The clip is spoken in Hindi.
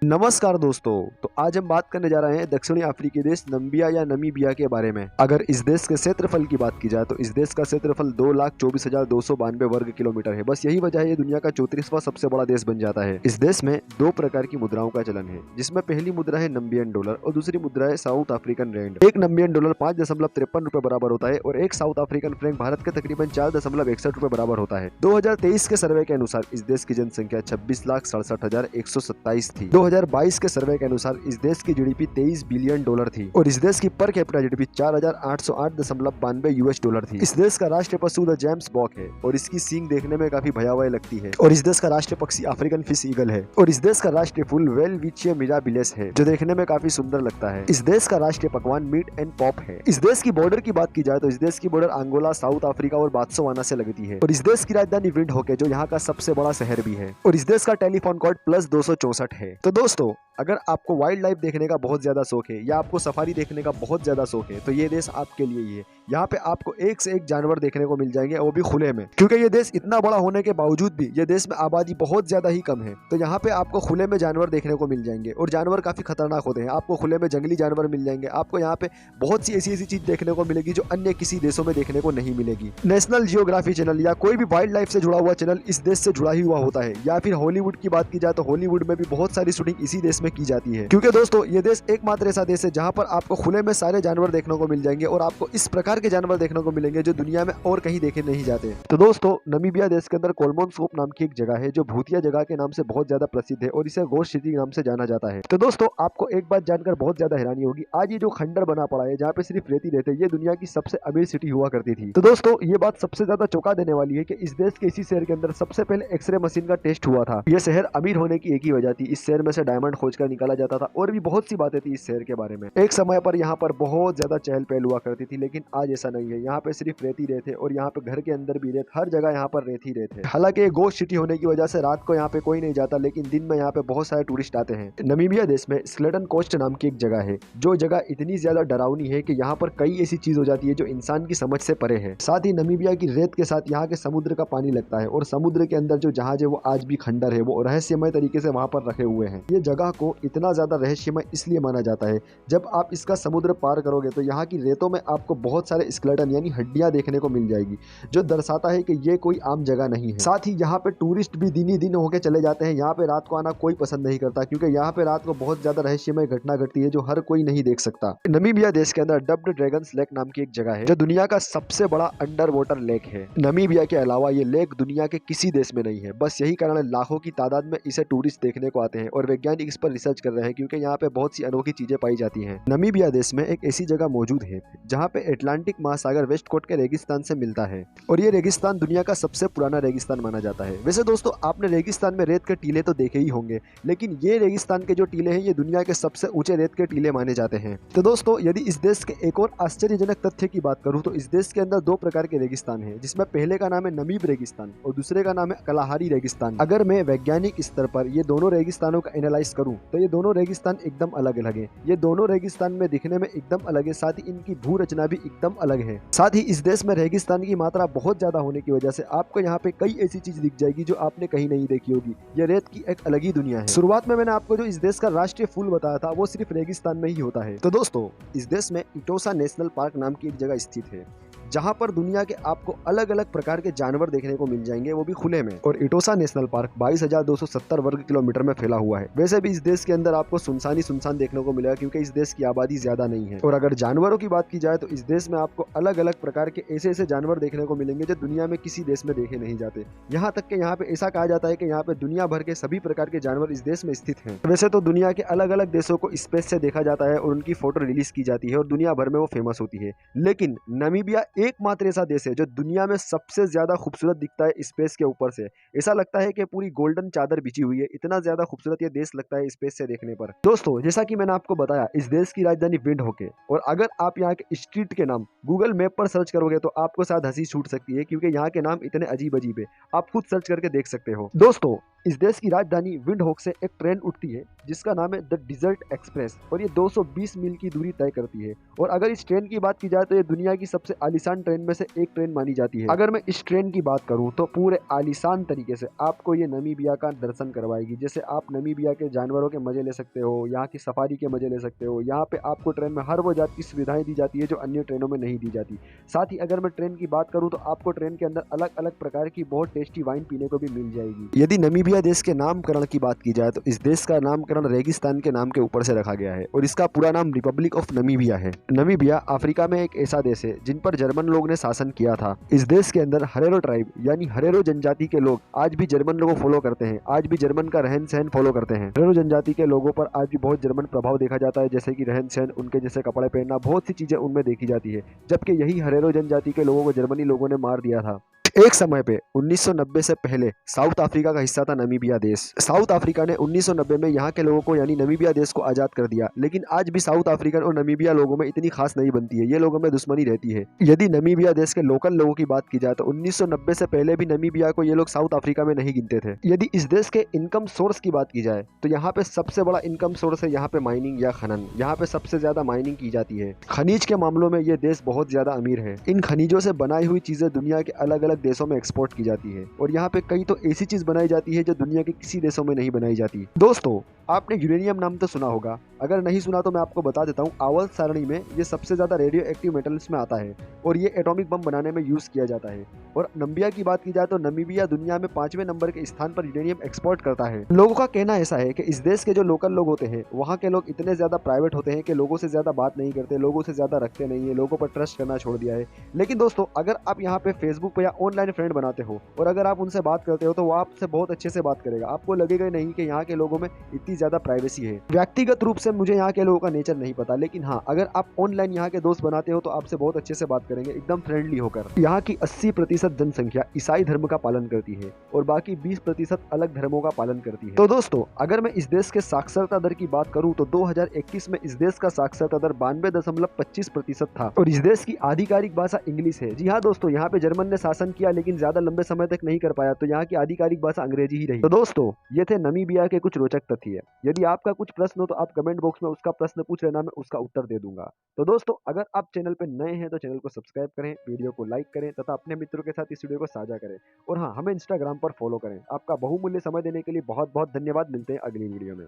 नमस्कार दोस्तों। तो आज हम बात करने जा रहे हैं दक्षिणी अफ्रीकी देश नमीबिया या नमीबिया के बारे में। अगर इस देश के क्षेत्रफल की बात की जाए तो इस देश का क्षेत्रफल 2,24,292 वर्ग किलोमीटर है। बस यही वजह है ये दुनिया का 34वां सबसे बड़ा देश बन जाता है। इस देश में दो प्रकार की मुद्राओं का चलन है, जिसमें पहली मुद्रा है नमीबियन डॉलर और दूसरी मुद्रा है साउथ अफ्रीकन रैंड। एक नमीबियन डॉलर 5.53 रुपए बराबर होता है और एक साउथ अफ्रीकन फ्रैंक भारत के तकरीबन 4.61 रुपए बराबर होता है। 2023 के सर्वे के अनुसार इस देश की जनसंख्या 26,67,127 थी। 2022 के सर्वे के अनुसार इस देश की जीडीपी 23 बिलियन डॉलर थी और इस देश की per capita GDP 4,808.92 US dollar थी। इस देश का राष्ट्रीय पशु द जेम्स बॉक है और इसकी सींग देखने में काफी भयावह लगती है। और इस देश का राष्ट्रीय पक्षी अफ्रीकन फिश ईगल है और इस देश का राष्ट्रीय फूल वेलविचिया मिराबिलिस है, जो देखने में काफी सुंदर लगता है। इस देश का राष्ट्रीय पकवान मीट एंड पॉप है। इस देश की बॉर्डर की बात की जाए तो इस देश की बॉर्डर अंगोला, साउथ अफ्रीका और बात्सवाना से लगती है और इस देश की राजधानी विंडहोक है, जो यहाँ का सबसे बड़ा शहर भी है। और इस देश का टेलीफोन कोड +264 है। तो दोस्तों, अगर आपको वाइल्ड लाइफ देखने का बहुत ज्यादा शौक है या आपको सफारी देखने का बहुत ज्यादा शौक है तो ये देश आपके लिए ही है। यहाँ पे आपको एक से एक जानवर देखने को मिल जाएंगे, वो भी खुले में, क्योंकि ये देश इतना बड़ा होने के बावजूद भी ये देश में आबादी बहुत ज्यादा ही कम है। तो यहाँ पे आपको खुले में जानवर देखने को मिल जाएंगे और जानवर काफी खतरनाक होते हैं। आपको खुले में जंगली जानवर मिल जाएंगे। आपको यहाँ पे बहुत सी ऐसी चीज देखने को मिलेगी जो अन्य किसी देशों में देखने को नहीं मिलेगी। नेशनल जियोग्राफी चैनल या कोई भी वाइल्ड लाइफ से जुड़ा हुआ चैनल इस देश से जुड़ा ही हुआ होता है। या फिर हॉलीवुड की बात की जाए तो हॉलीवुड में भी बहुत सारी शूटिंग इसी देश में की जाती है, क्योंकि दोस्तों ये देश एकमात्र ऐसा देश है जहां पर आपको खुले में सारे जानवर देखने को मिल जाएंगे और आपको इस प्रकार के जानवर देखने को मिलेंगे जो दुनिया में और कहीं देखे नहीं जाते। तो दोस्तों, नमीबिया देश के अंदर कोलमोनस्कोप नाम की एक जगह है जो भूतिया जगह के नाम से बहुत ज्यादा प्रसिद्ध है और इसे घोस्ट सिटी नाम से जाना जाता है। तो दोस्तों, आपको एक बात जानकर बहुत ज्यादा हैरानी होगी, आज ये जो खंडर बना पड़ा है जहाँ पे सिर्फ रेती रहते हैं, ये दुनिया की सबसे अमीर सिटी हुआ करती थी। तो दोस्तों, ये बात सबसे ज्यादा चौंका देने वाली है कि इस देश के इसी शहर के अंदर सबसे पहले एक्सरे मशीन का टेस्ट हुआ था। यह शहर अमीर होने की एक ही वजह थी, इस शहर में से डायमंड खोज कर निकाला जाता था और भी बहुत सी बातें थी इस शहर के बारे में। एक समय पर यहाँ पर बहुत ज्यादा चहल पहल हुआ करती थी, लेकिन आज ऐसा नहीं है। यहाँ पे सिर्फ रेत ही रेत है और यहाँ पे घर के अंदर भी रेत, हर जगह यहाँ पर रेत ही रेत है। हालांकि गोस्ट सिटी होने की वजह से रात को यहाँ पे कोई नहीं जाता, लेकिन दिन में यहाँ पे बहुत सारे टूरिस्ट आते हैं। नमीबिया देश में स्लेटन कोस्ट नाम की एक जगह है, जो जगह इतनी ज्यादा डरावनी है कि यहाँ पर कई ऐसी चीज हो जाती है जो इंसान की समझ से परे है। साथ ही नमीबिया की रेत के साथ यहाँ के समुद्र का पानी लगता है और समुद्र के अंदर जो जहाज है वो आज भी खंडर है, वो रहस्यमय तरीके से वहां पर रखे हुए हैं। ये जगह को इतना ज्यादा रहस्यमय इसलिए माना जाता है, जब आप इसका समुद्र पार करोगे तो यहाँ की रेतों में आपको बहुत सारे स्केलेटन यानी हड्डियां देखने को मिल जाएगी, जो दर्शाता है कि ये कोई आम जगह नहीं है। साथ ही यहाँ पे टूरिस्ट भी दिन ही दिन होके चले जाते हैं। यहाँ पे रात को आना कोई पसंद नहीं करता, क्योंकि यहाँ पे रात को बहुत ज्यादा रहस्यमय घटना घटती है जो हर कोई नहीं देख सकता। नमीबिया देश के अंदर डब्ड ड्रैगन्स लेक नाम की एक जगह है, जो दुनिया का सबसे बड़ा अंडर वाटर लेक है। नमीबिया के अलावा ये लेक दुनिया के किसी देश में नहीं है। बस यही कारण लाखों की तादाद में इसे टूरिस्ट देखने को आते हैं और वैज्ञानिक इस पर रिसर्च कर रहे हैं, क्योंकि यहाँ पे बहुत सी अनोखी चीजें पाई जाती हैं। नमीबिया देश में एक ऐसी जगह मौजूद है जहाँ पे अटलांटिक महासागर वेस्ट कोस्ट के रेगिस्तान से मिलता है और ये रेगिस्तान दुनिया का सबसे पुराना रेगिस्तान माना जाता है। वैसे दोस्तों, आपने रेगिस्तान में रेत के टीले तो देखे ही होंगे, लेकिन ये रेगिस्तान के जो टीले हैं ये दुनिया के सबसे ऊंचे रेत के टीले माने जाते हैं। तो दोस्तों, यदि इस देश के एक और आश्चर्यजनक तथ्य की बात करूं तो इस देश के अंदर दो प्रकार के रेगिस्तान है, जिसमें पहले का नाम है नमीब रेगिस्तान और दूसरे का नाम है कलाहारी रेगिस्तान। अगर मैं वैज्ञानिक स्तर पर ये दोनों रेगिस्तानों का एनालाइज करूं तो ये दोनों रेगिस्तान एकदम अलग अलग है। ये दोनों रेगिस्तान में दिखने में एकदम अलग है, साथ ही इनकी भू रचना भी एकदम अलग है। साथ ही इस देश में रेगिस्तान की मात्रा बहुत ज्यादा होने की वजह से आपको यहाँ पे कई ऐसी चीज दिख जाएगी जो आपने कहीं नहीं देखी होगी। ये रेत की एक अलग ही दुनिया है। शुरुआत में मैंने आपको जो इस देश का राष्ट्रीय फूल बताया था वो सिर्फ रेगिस्तान में ही होता है। तो दोस्तों, इस देश में इटोसा नेशनल पार्क नाम की एक जगह स्थित है, जहां पर दुनिया के आपको अलग अलग प्रकार के जानवर देखने को मिल जाएंगे, वो भी खुले में। और इटोसा नेशनल पार्क 22,270 वर्ग किलोमीटर में फैला हुआ है। वैसे भी इस देश के अंदर आपको सुनसान देखने को मिलेगा, क्योंकि इस देश की आबादी ज्यादा नहीं है। और अगर जानवरों की बात की जाए तो इस देश में आपको अलग अलग प्रकार के ऐसे ऐसे जानवर देखने को मिलेंगे जो दुनिया में किसी देश में देखे नहीं जाते। यहाँ तक कि यहाँ पे ऐसा कहा जाता है कि यहाँ पे दुनिया भर के सभी प्रकार के जानवर इस देश में स्थित हैं। वैसे तो दुनिया के अलग अलग देशों को स्पेस से देखा जाता है और उनकी फोटो रिलीज की जाती है और दुनिया भर में वो फेमस होती है, लेकिन नमीबिया एकमात्र ऐसा देश है जो दुनिया में सबसे ज्यादा खूबसूरत दिखता है स्पेस के ऊपर से। ऐसा लगता है कि पूरी गोल्डन चादर बिछी हुई है, इतना ज्यादा खूबसूरत ये देश लगता है स्पेस से देखने पर। दोस्तों, जैसा कि मैंने आपको बताया, इस देश की राजधानी विंडहोक है और अगर आप यहाँ के स्ट्रीट के नाम गूगल मैप पर सर्च करोगे तो आपको शायद हंसी छूट सकती है, क्योंकि यहाँ के नाम इतने अजीब अजीब है। आप खुद सर्च करके देख सकते हो। दोस्तों, इस देश की राजधानी विंडहोक से एक ट्रेन उठती है जिसका नाम है द डिजर्ट एक्सप्रेस और ये 220 मील की दूरी तय करती है। और अगर इस ट्रेन की बात की जाए तो ये दुनिया की सबसे आलीशान ट्रेन में से एक ट्रेन मानी जाती है। अगर मैं इस ट्रेन की बात करूं तो पूरे आलीशान तरीके से आपको ये नमीबिया का दर्शन करवाएगी। जैसे आप नमीबिया के जानवरों के मजे ले सकते हो, यहाँ की सफारी के मजे ले सकते हो। यहाँ पे आपको ट्रेन में हर वो जात की सुविधाएं दी जाती है जो अन्य ट्रेनों में नहीं दी जाती। साथ ही अगर मैं ट्रेन की बात करूं तो आपको ट्रेन के अंदर अलग अलग प्रकार की बहुत टेस्टी वाइन पीने को भी मिल जाएगी। यदि नमीबिया देश के नामकरण की बात की जाए तो इस देश का नामकरण रेगिस्तान के नाम के ऊपर से रखा गया है और इसका पूरा नाम रिपब्लिक ऑफ नमीबिया है। नमीबिया अफ्रीका में एक ऐसा देश है जिन पर जर्मन लोग ने शासन किया था। इस देश के अंदर हरेरो ट्राइब यानी हरेरो जनजाति के लोग आज भी जर्मन लोगों को फॉलो करते हैं, आज भी जर्मन का रहन सहन फॉलो करते हैं। हरेरो जनजाति के लोगों पर आज भी बहुत जर्मन प्रभाव देखा जाता है, जैसे कि रहन सहन, उनके जैसे कपड़े पहनना, बहुत सी चीजें उनमें देखी जाती है। जबकि यही हरेरो जनजाति के लोगों को जर्मनी लोगों ने मार दिया था। एक समय पे 1990 से पहले साउथ अफ्रीका का हिस्सा था नमीबिया देश। साउथ अफ्रीका ने 1990 में यहाँ के लोगों को यानी नमीबिया देश को आजाद कर दिया, लेकिन आज भी साउथ अफ्रीकन और नमीबिया लोगों में इतनी खास नहीं बनती है, ये लोगों में दुश्मनी रहती है। यदि नमीबिया देश के लोकल लोगों की बात की जाए तो 1990 से पहले भी नमीबिया को ये लोग साउथ अफ्रीका में नहीं गिनते थे। यदि इस देश के इनकम सोर्स की बात की जाए तो यहाँ पे सबसे बड़ा इनकम सोर्स है यहाँ पे माइनिंग या खनन। यहाँ पे सबसे ज्यादा माइनिंग की जाती है। खनिज के मामलों में ये देश बहुत ज्यादा अमीर है। इन खनिजों से बनाई हुई चीजें दुनिया के अलग अलग देशों में एक्सपोर्ट की जाती है और यहाँ पे कई तो ऐसी चीज बनाई जाती है जो दुनिया के किसी देशों में नहीं बनाई जाती। दोस्तों, आपने यूरेनियम नाम तो सुना होगा, अगर नहीं सुना तो मैं आपको बता देता हूँ। आवर्त सारणी में ये सबसे ज्यादा रेडियो एक्टिव मेटल्स में आता है और ये एटॉमिक बम बनाने में यूज किया जाता है। और नमीबिया की बात की जाए तो नमीबिया दुनिया में 5वें नंबर के स्थान पर यूरेनियम एक्सपोर्ट करता है। लोगों का कहना ऐसा है कि इस देश के जो लोकल लोग होते हैं वहाँ के लोग इतने ज्यादा प्राइवेट होते हैं कि लोगों से ज्यादा बात नहीं करते, लोगों से ज्यादा रखते नहीं है, लोगों पर ट्रस्ट करना छोड़ दिया है। लेकिन दोस्तों, अगर आप यहाँ पे फेसबुक पे या ऑनलाइन फ्रेंड बनाते हो और अगर आप उनसे बात करते हो तो वो आपसे बहुत अच्छे से बात करेगा। आपको लगेगा नहीं कि यहाँ के लोगों में इतनी ज्यादा प्राइवेसी है। व्यक्तिगत रूप से मुझे यहाँ के लोगों का नेचर नहीं पता, लेकिन हाँ, अगर आप ऑनलाइन यहाँ के दोस्त बनाते हो तो आपसे बहुत अच्छे से बात करेंगे, एकदम फ्रेंडली होकर। यहाँ की 80% जनसंख्या ईसाई धर्म का पालन करती है और बाकी 20% अलग धर्मों का पालन करती है। तो दोस्तों, अगर मैं इस देश के साक्षरता दर की बात करूं तो 2021 में इस देश का साक्षरता दर 92.25% था और इस देश की आधिकारिक भाषा इंग्लिश है। जी हाँ दोस्तों, यहाँ पे जर्मन ने शासन किया लेकिन ज्यादा लंबे समय तक नहीं कर पाया, तो यहाँ की आधिकारिक भाषा अंग्रेजी ही रही। तो दोस्तों, ये थे नमीबिया के कुछ रोचक तथ्य। यदि आपका कुछ प्रश्न हो तो आप कमेंट बॉक्स में उसका प्रश्न पूछ लेना, मैं उसका उत्तर दे दूंगा। तो दोस्तों, अगर आप चैनल पे नए हैं तो चैनल को सब्सक्राइब करें, वीडियो को लाइक करें तथा अपने मित्रों के साथ इस वीडियो को साझा करें और हाँ, हमें इंस्टाग्राम पर फॉलो करें। आपका बहुमूल्य समय देने के लिए बहुत बहुत धन्यवाद। मिलते हैं अगली वीडियो में।